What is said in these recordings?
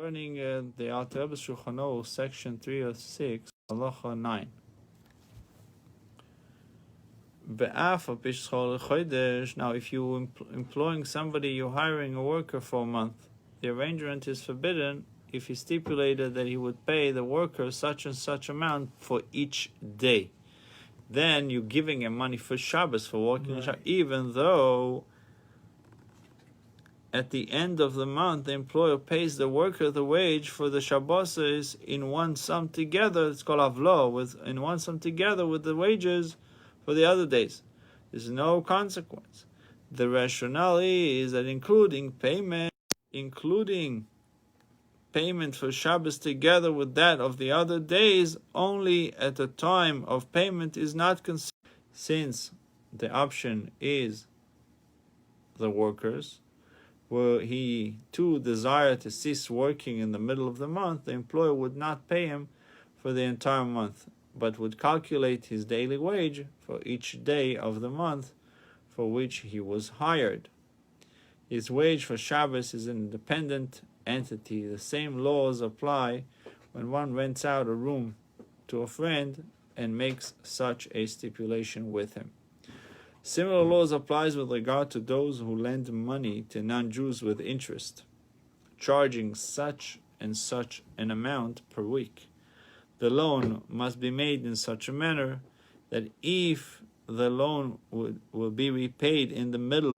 Learning the Alter Rebbe Shulchan Aruch, section 306, halacha 9. Now, if you employing somebody, you're hiring a worker for a month, the arrangement is forbidden if he stipulated that he would pay the worker such and such amount for each day. Then you're giving him money for Shabbos, for working on Shabbos, even though at the end of the month, the employer pays the worker the wage for the Shabbos in one sum together. It's called avlo, in one sum together with the wages for the other days. There's no consequence. The rationale is that including payment for Shabbos together with that of the other days, only at the time of payment is not considered. Since the option is the workers, were he to desire to cease working in the middle of the month, the employer would not pay him for the entire month, but would calculate his daily wage for each day of the month for which he was hired. His wage for Shabbos is an independent entity. The same laws apply when one rents out a room to a friend and makes such a stipulation with him. Similar laws applies with regard to those who lend money to non-Jews with interest, charging such and such an amount per week. The loan must be made in such a manner that if the loan will be repaid in the middle,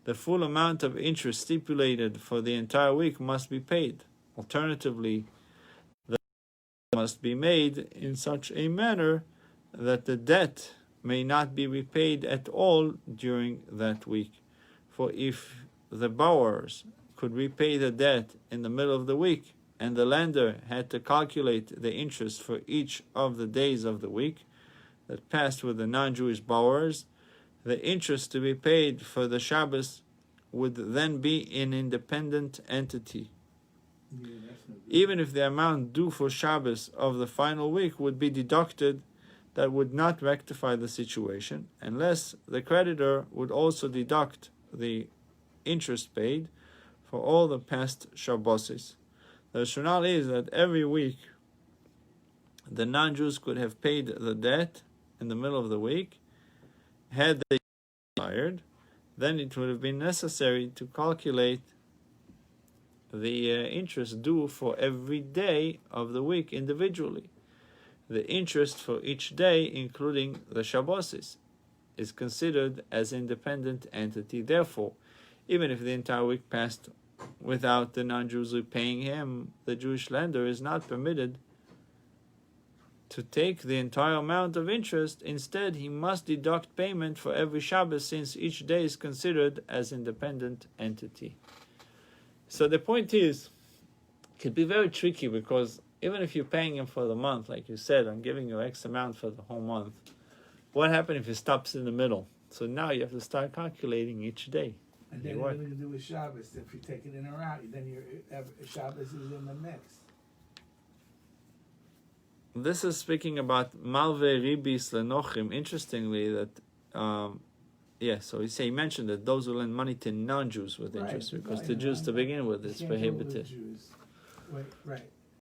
the full amount of interest stipulated for the entire week must be paid. Alternatively, the loan must be made in such a manner that the debt may not be repaid at all during that week. For if the borrowers could repay the debt in the middle of the week, and the lender had to calculate the interest for each of the days of the week that passed with the non-Jewish borrowers, the interest to be paid for the Shabbos would then be an independent entity. Even if the amount due for Shabbos of the final week would be deducted, that would not rectify the situation, unless the creditor would also deduct the interest paid for all the past Shabboses. The rationale is that every week the non-Jews could have paid the debt in the middle of the week. Had they desired, then it would have been necessary to calculate the interest due for every day of the week individually. The interest for each day, including the Shabboses, is considered as an independent entity. Therefore, even if the entire week passed without the non-Jews repaying him, the Jewish lender is not permitted to take the entire amount of interest. Instead, he must deduct payment for every Shabbos, since each day is considered as independent entity. So the point is, it could be very tricky, because even if you're paying him for the month, like you said, I'm giving you X amount for the whole month, what happens if he stops in the middle? So now you have to start calculating each day. And then what you do with Shabbos, if you take it in or out, then your Shabbos is in the mix. This is speaking about Malve Ribis Lenochim. Interestingly, that so he mentioned that those who lend money to non-Jews with interest, because the Jews to begin with is prohibited. Right.